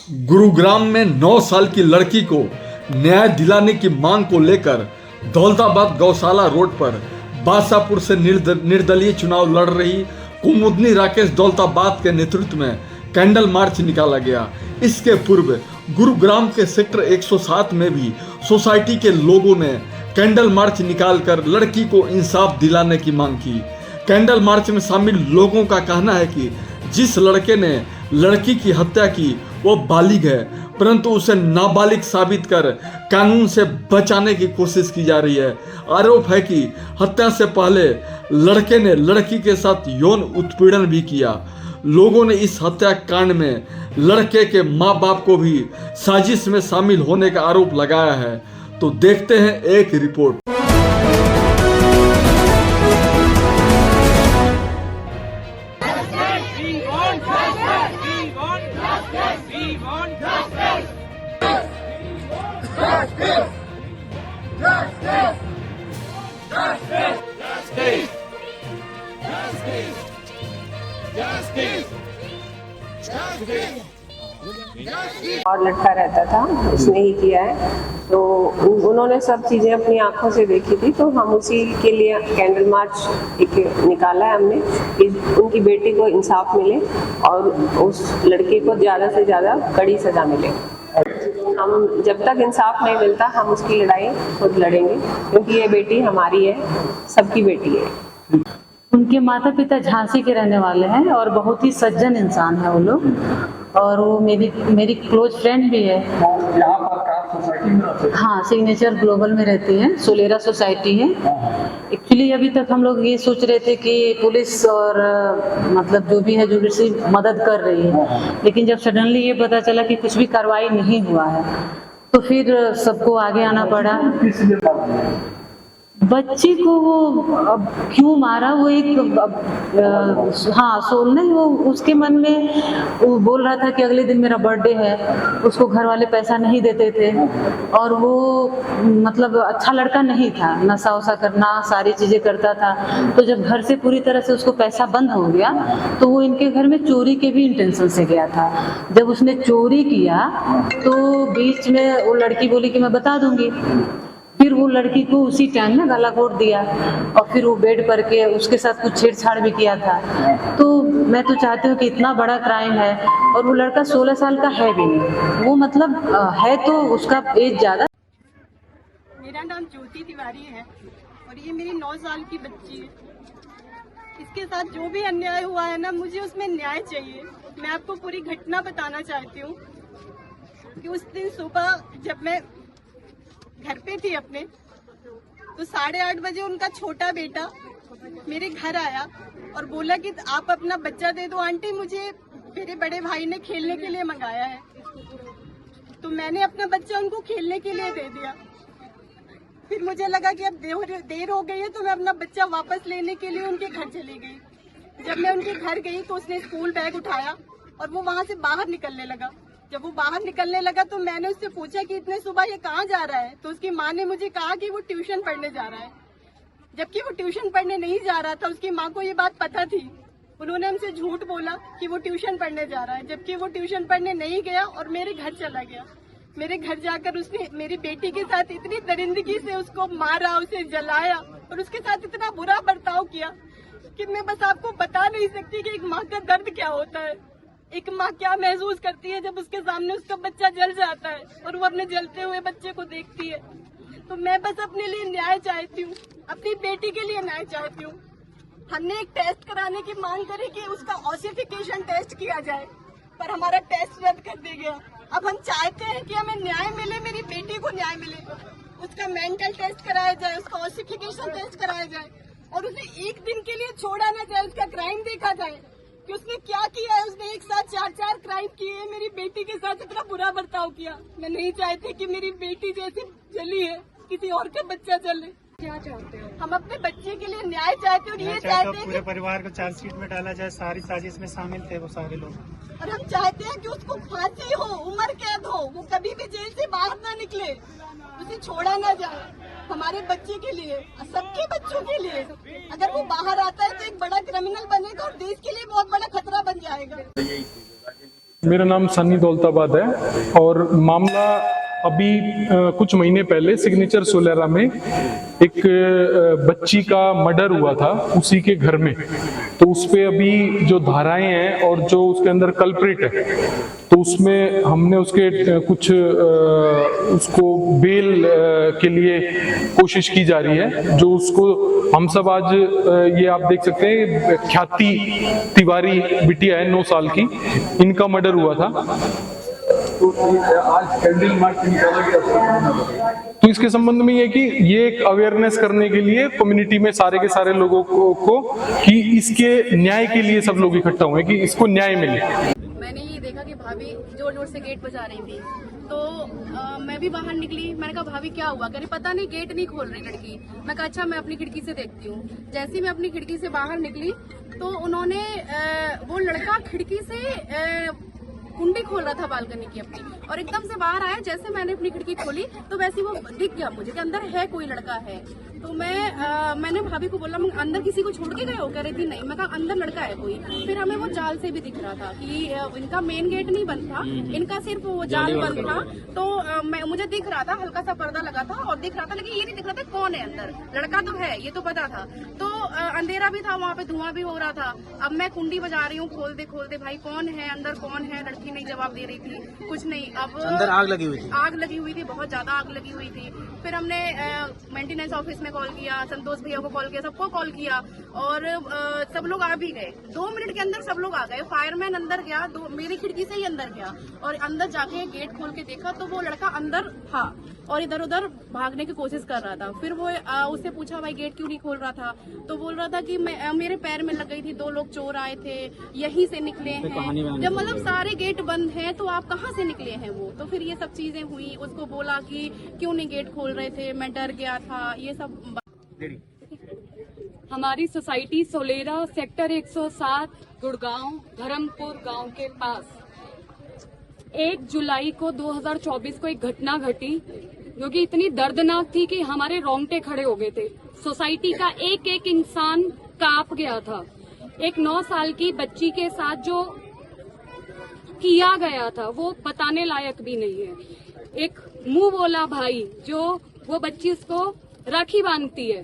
गुरुग्राम में 9 साल की लड़की को न्याय दिलाने की मांग को लेकर दौलताबाद गौशाला रोड पर बादशाहपुर से निर्दलीय चुनाव लड़ रही कुमुदनी राकेश दौलताबाद के नेतृत्व में कैंडल मार्च निकाला गया। इसके पूर्व गुरुग्राम के सेक्टर 107 में भी सोसाइटी के लोगों ने कैंडल मार्च निकालकर लड़की को इंसाफ दिलाने की मांग की। कैंडल मार्च में शामिल लोगों का कहना है कि जिस लड़के ने लड़की की हत्या की वो बालिग है, परंतु उसे नाबालिग साबित कर कानून से बचाने की कोशिश की जा रही है। आरोप है कि हत्या से पहले लड़के ने लड़की के साथ यौन उत्पीड़न भी किया। लोगों ने इस हत्याकांड में लड़के के माँ बाप को भी साजिश में शामिल होने का आरोप लगाया है। तो देखते हैं एक रिपोर्ट। और लड़का रहता था, उसने ही किया है। तो उन्होंने सब चीज़ें अपनी आंखों से देखी थी, तो हम उसी के लिए कैंडल मार्च एक निकाला है हमने कि उनकी बेटी को इंसाफ मिले और उस लड़के को ज़्यादा से ज़्यादा कड़ी सज़ा मिले। हम जब तक इंसाफ नहीं मिलता हम उसकी लड़ाई खुद लड़ेंगे, क्योंकि ये बेटी हमारी है, सबकी बेटी है। उनके माता पिता झांसी के रहने वाले हैं और बहुत ही सज्जन इंसान है वो लोग, और वो मेरी क्लोज फ्रेंड भी है। यहाँ पर सोसाइटी में रहते हैं? हाँ, सिग्नेचर ग्लोबल में रहती है, सोलेरा सोसाइटी है। एक्चुअली अभी तक हम लोग ये सोच रहे थे कि पुलिस और मतलब जो भी है जुडिशरी मदद कर रही है, लेकिन जब सडनली ये पता चला कि कुछ भी कार्रवाई नहीं हुआ है तो फिर सबको आगे आना पड़ा। बच्ची को वो अब क्यों मारा, वो एक हाँ सोल नहीं, वो उसके मन में वो बोल रहा था कि अगले दिन मेरा बर्थडे है, उसको घर वाले पैसा नहीं देते थे और वो मतलब अच्छा लड़का नहीं था, नशा वशा करना सारी चीज़ें करता था। तो जब घर से पूरी तरह से उसको पैसा बंद हो गया तो वो इनके घर में चोरी के भी इंटेंशन से गया था। जब उसने चोरी किया तो बीच में वो लड़की बोली कि मैं बता दूंगी, फिर वो लड़की को उसी टाइम में गला घोट दिया और फिर वो बेड पर के उसके साथ कुछ छेड़छाड़ भी किया था। तो मैं तो चाहती हूँ कि इतना बड़ा क्राइम है और वो लड़का 16 साल का है भी नहीं, वो मतलब है तो उसका एज ज़्यादा। मेरा नाम ज्योति तिवारी है और ये मेरी 9 साल की बच्ची है। इसके साथ जो भी अन्याय हुआ है ना, मुझे उसमें न्याय चाहिए। मैं आपको पूरी घटना बताना चाहती हूँ कि उस दिन सुबह जब मैं घर पे थी अपने, तो 8:30 बजे उनका छोटा बेटा मेरे घर आया और बोला कि आप अपना बच्चा दे दो आंटी, मुझे मेरे बड़े भाई ने खेलने के लिए मंगाया है। तो मैंने अपना बच्चा उनको खेलने के लिए दे दिया। फिर मुझे लगा कि अब देर हो गई है, तो मैं अपना बच्चा वापस लेने के लिए उनके घर चली गई। जब मैं उनके घर गई तो उसने स्कूल बैग उठाया और वो वहाँ से बाहर निकलने लगा। जब वो बाहर निकलने लगा तो मैंने उससे पूछा कि इतने सुबह ये कहाँ जा रहा है, तो उसकी माँ ने मुझे कहा कि वो ट्यूशन पढ़ने जा रहा है, जबकि वो ट्यूशन पढ़ने नहीं जा रहा था। उसकी माँ को ये बात पता थी। उन्होंने हमसे झूठ बोला कि वो ट्यूशन पढ़ने जा रहा है, जबकि वो ट्यूशन पढ़ने नहीं गया और मेरे घर चला गया। मेरे घर जाकर उसने मेरी बेटी के साथ इतनी दरिंदगी से उसको मारा, उसे जलाया और उसके साथ इतना बुरा बर्ताव किया कि मैं बस आपको बता नहीं सकती कि एक माँ का दर्द क्या होता है। एक माँ क्या महसूस करती है जब उसके सामने उसका बच्चा जल जाता है और वो अपने जलते हुए बच्चे को देखती है। तो मैं बस अपने लिए न्याय चाहती हूँ, अपनी बेटी के लिए न्याय चाहती हूँ। हमने एक टेस्ट कराने की मांग करी कि उसका ऑसिफिकेशन टेस्ट किया जाए, पर हमारा टेस्ट रद्द कर दिया गया। अब हम चाहते हैं कि हमें न्याय मिले, मेरी बेटी को न्याय मिले, उसका मेंटल टेस्ट कराया जाए, उसका ऑसिफिकेशन टेस्ट कराया जाए और उसे एक दिन के लिए छोड़ा ना जाए, उसका क्राइम देखा जाए कि उसने क्या किया है। उसने एक साथ 4 क्राइम किए हैं, मेरी बेटी के साथ इतना बुरा बर्ताव किया। मैं नहीं चाहती कि मेरी बेटी जैसी जली है किसी और का बच्चा जले। क्या चाहते हो? हम अपने बच्चे के लिए न्याय चाहते हैं और ये चाहते हैं पूरे परिवार को चार्जशीट में डाला जाए, सारी साजिश में शामिल थे वो सारे लोग। और हम चाहते हैं कि उसको फांसी हो, उम्र कैद हो, वो कभी भी जेल से बाहर ना निकले, उसे छोड़ा ना जाए। हमारे बच्चे के लिए, सबके बच्चों के लिए। अगर वो बाहर आता है तो एक बड़ा क्रिमिनल बनेगा और देश के लिए बहुत बड़ा खतरा बन जाएगा। मेरा नाम सन्नी दौलताबाद है और मामला अभी कुछ महीने पहले सिग्नेचर सोलेरा में एक बच्ची का मर्डर हुआ था उसी के घर में। तो उस पे अभी जो धाराएं हैं और जो उसके अंदर कल्प्रिट है, तो उसमें हमने उसके कुछ उसको बेल के लिए कोशिश की जा रही है। जो उसको हम सब आज ये आप देख सकते हैं, ख्याति तिवारी बिटिया है 9 साल की, इनका मर्डर हुआ था। तो आज कैंडल मार्च निकाला गया। तो इसके संबंध में ये कि ये एक अवेयरनेस करने के लिए कम्युनिटी में सारे के सारे लोगों को कि इसके न्याय के लिए सब लोग इकट्ठा हुए कि इसको न्याय मिले। मैंने ये देखा कि भाभी जोर जोर से गेट बजा रही थी, तो मैं भी बाहर निकली। मैंने कहा भाभी क्या हुआ? कह रही पता नहीं, गेट नहीं खोल रही लड़की। मैं कहा अच्छा मैं अपनी खिड़की से देखती हूँ। जैसे ही मैं अपनी खिड़की से बाहर निकली तो उन्होंने वो लड़का खिड़की से कुंडी खोल रहा था बालकनी की अपनी, और एकदम से बाहर आया। जैसे मैंने अपनी खिड़की खोली तो वैसे वो दिख गया मुझे कि अंदर है, कोई लड़का है। तो मैंने भाभी को बोला अंदर किसी को छोड़ के गए हो? कह रही थी नहीं। मैं कहा अंदर लड़का है कोई। फिर हमें वो जाल से भी दिख रहा था कि इनका मेन गेट नहीं बंद था, इनका सिर्फ वो जाल बंद था। तो मुझे दिख रहा था, हल्का सा पर्दा लगा था और दिख रहा था, लेकिन ये नहीं दिख रहा था कौन है अंदर। लड़का तो है ये तो पता था। तो अंधेरा भी था, वहाँ पे धुआं भी हो रहा था। अब मैं कुंडी बजा रही हूँ, खोल दे भाई कौन है अंदर, कौन है? लड़की नहीं जवाब दे रही थी, कुछ नहीं। अब अंदर आग लगी हुई थी। आग लगी हुई थी, बहुत ज्यादा आग लगी हुई थी। फिर हमने मेंटेनेंस ऑफिस में कॉल किया, संतोष भैया को कॉल किया, सबको कॉल किया और सब लोग आ भी गए। 2 मिनट के अंदर सब लोग आ गए। फायरमैन अंदर गया, मेरी खिड़की से ही अंदर गया और अंदर जाके गेट खोल के देखा तो वो लड़का अंदर था और इधर उधर भागने की कोशिश कर रहा था। फिर वो उससे पूछा भाई गेट क्यों नहीं खोल रहा था? तो बोल रहा था कि मेरे पैर में लग गई थी, 2 लोग चोर आए थे, यहीं से निकले हैं। जब मतलब सारे गेट बंद हैं तो आप कहाँ से निकले हैं वो? तो फिर ये सब चीजें हुई। उसको बोला कि क्यों नहीं गेट खोल रहे थे, मैं डर गया था, ये सब। हमारी सोसाइटी सोलेरा सेक्टर 107 गुड़गांव धर्मपुर गांव के पास 1 जुलाई को 2024 को एक घटना घटी जो कि इतनी दर्दनाक थी कि हमारे रोंगटे खड़े हो गए थे। सोसाइटी का एक एक इंसान कांप गया था। एक 9 साल की बच्ची के साथ जो किया गया था वो बताने लायक भी नहीं है। एक मुंह बोला भाई, जो वो बच्ची उसको राखी बांधती है,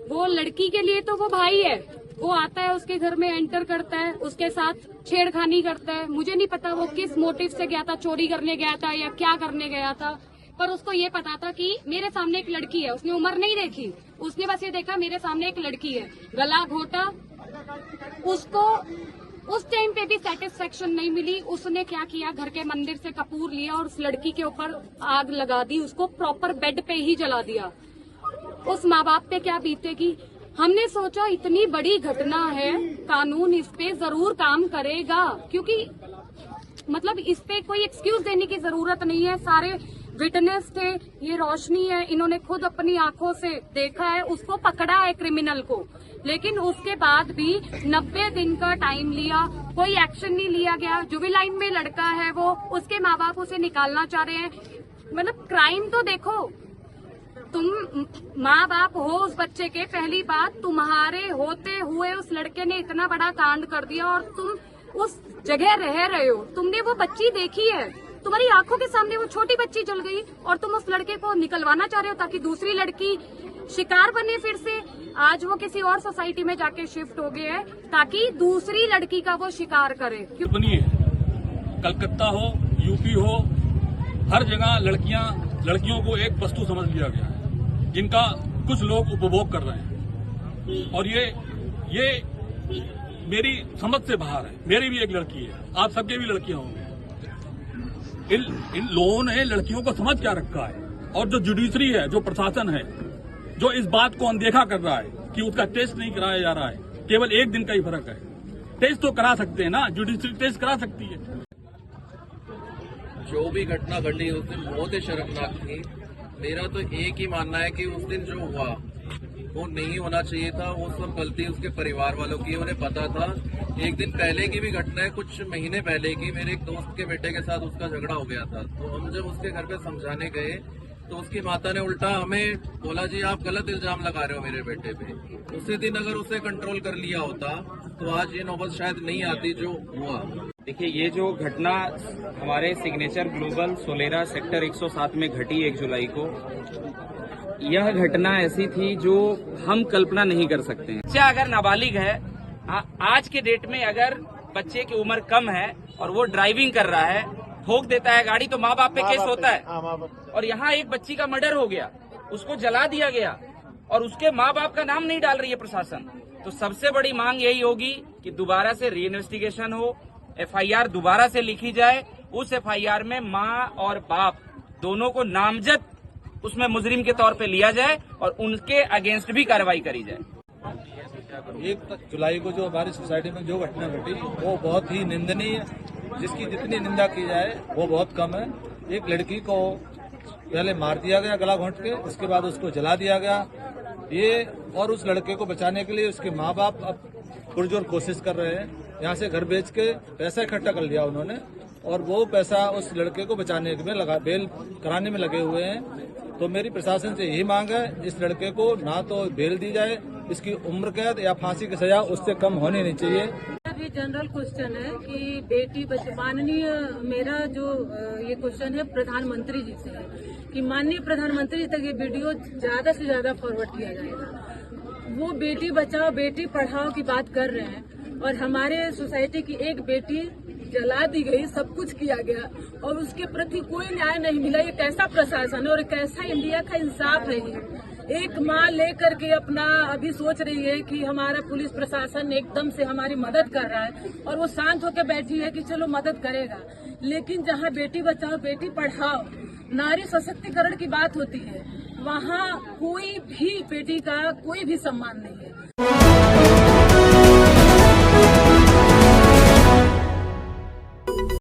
वो लड़की के लिए तो वो भाई है। वो आता है, उसके घर में एंटर करता है, उसके साथ छेड़खानी करता है। मुझे नहीं पता वो किस मोटिव से गया था, चोरी करने गया था या क्या करने गया था, पर उसको ये पता था कि मेरे सामने एक लड़की है। उसने उम्र नहीं देखी, उसने बस ये देखा मेरे सामने एक लड़की है, गला घोटा। उसको उस टाइम पे भी सेटिस्फेक्शन नहीं मिली। उसने क्या किया, घर के मंदिर से कपूर लिया और उस लड़की के ऊपर आग लगा दी, उसको प्रॉपर बेड पे ही जला दिया। उस माँ बाप पे क्या बीतेगी? हमने सोचा इतनी बड़ी घटना है, कानून इस पे जरूर काम करेगा, क्योंकि मतलब इस पे कोई एक्सक्यूज देने की जरूरत नहीं है। सारे विटनेस थे, ये रोशनी है, इन्होंने खुद अपनी आंखों से देखा है, उसको पकड़ा है क्रिमिनल को। लेकिन उसके बाद भी 90 दिन का टाइम लिया, कोई एक्शन नहीं लिया गया। जुवेनाइल में लड़का है वो, उसके माँ बाप उसे निकालना चाह रहे हैं। मतलब क्राइम तो देखो, तुम माँ बाप हो उस बच्चे के, पहली बात तुम्हारे होते हुए उस लड़के ने इतना बड़ा कांड कर दिया और तुम उस जगह रह रहे हो। तुमने वो बच्ची देखी है, तुम्हारी आंखों के सामने वो छोटी बच्ची जल गई और तुम उस लड़के को निकलवाना चाह रहे हो ताकि दूसरी लड़की शिकार बने फिर से। आज वो किसी और सोसाइटी में जाके शिफ्ट हो गए हैं ताकि दूसरी लड़की का वो शिकार करे। कलकत्ता हो, यूपी हो, हर जगह लड़कियों को एक वस्तु समझ लिया गया है जिनका कुछ लोग उपभोग कर रहे हैं। और ये मेरी समझ से बाहर है। मेरी भी एक लड़की है, आप सबके भी लड़कियां होंगी। इन लोगों ने लड़कियों को समझ क्या रखा है, और जो जुडिशरी है, जो प्रशासन है, जो इस बात को अनदेखा कर रहा है कि उसका टेस्ट नहीं कराया जा रहा है। केवल 1 दिन का ही फर्क है। टेस्ट तो करा सकते हैं ना, जुडिशरी टेस्ट करा सकती है। जो भी घटना घटी उस दिन बहुत ही शर्मनाक थी। मेरा तो एक ही मानना है कि उस दिन जो हुआ वो नहीं होना चाहिए था। वो सब गलती उसके परिवार वालों की, उन्हें पता था। 1 दिन पहले की भी घटना है, कुछ महीने पहले की, मेरे एक दोस्त के बेटे के साथ उसका झगड़ा हो गया था। तो हम जब उसके घर पे समझाने गए तो उसकी माता ने उल्टा हमें बोला जी आप गलत इल्जाम लगा रहे हो मेरे बेटे पे। उसी दिन अगर उसे कंट्रोल कर लिया होता तो आज ये नौबत शायद नहीं आती जो हुआ। देखिए, ये जो घटना हमारे सिग्नेचर ग्लोबल सोलेरा सेक्टर 107 में घटी 1 जुलाई को, यह घटना ऐसी थी जो हम कल्पना नहीं कर सकते हैं। बच्चा अगर नाबालिग है, आज के डेट में अगर बच्चे की उम्र कम है और वो ड्राइविंग कर रहा है, ठोक देता है गाड़ी, तो माँ बाप पे केस होता है। और यहाँ एक बच्ची का मर्डर हो गया, उसको जला दिया गया और उसके माँ बाप का नाम नहीं डाल रही है प्रशासन। तो सबसे बड़ी मांग यही होगी कि दोबारा से री-इन्वेस्टिगेशन हो, FIR दोबारा से लिखी जाए, उस FIR में माँ और बाप दोनों को नामजद उसमें मुजरिम के तौर पे लिया जाए और उनके अगेंस्ट भी कार्रवाई करी जाए। 1 जुलाई को जो हमारी सोसाइटी में जो घटना घटी वो बहुत ही निंदनीय है, जिसकी जितनी निंदा की जाए वो बहुत कम है। एक लड़की को पहले मार दिया गया गला घोंट के, उसके बाद उसको जला दिया गया। ये और उस लड़के को बचाने के लिए उसके माँ बाप अब पुरजोर कोशिश कर रहे हैं। यहाँ से घर बेच के पैसा इकट्ठा कर लिया उन्होंने और वो पैसा उस लड़के को बचाने में लगा, बेल कराने में लगे हुए हैं। तो मेरी प्रशासन से यही मांग है, इस लड़के को ना तो बेल दी जाए, इसकी उम्र कैद या फांसी की सजा उससे कम होनी नहीं चाहिए। अभी जनरल क्वेश्चन है कि बेटी बचाओ, माननीय, मेरा जो ये क्वेश्चन है प्रधानमंत्री जी से है कि माननीय प्रधानमंत्री जी तक ये वीडियो ज्यादा से ज्यादा फॉरवर्ड किया जाएगा। वो बेटी बचाओ बेटी पढ़ाओ की बात कर रहे हैं और हमारे सोसाइटी की एक बेटी जला दी गई, सब कुछ किया गया और उसके प्रति कोई न्याय नहीं मिला। ये कैसा प्रशासन है और कैसा इंडिया का इंसाफ है ये। एक माँ लेकर के अपना अभी सोच रही है कि हमारा पुलिस प्रशासन एकदम से हमारी मदद कर रहा है और वो शांत होकर बैठी है कि चलो मदद करेगा, लेकिन जहाँ बेटी बचाओ बेटी पढ़ाओ नारी सशक्तिकरण की बात होती है, वहाँ कोई भी बेटी का कोई भी सम्मान नहीं है।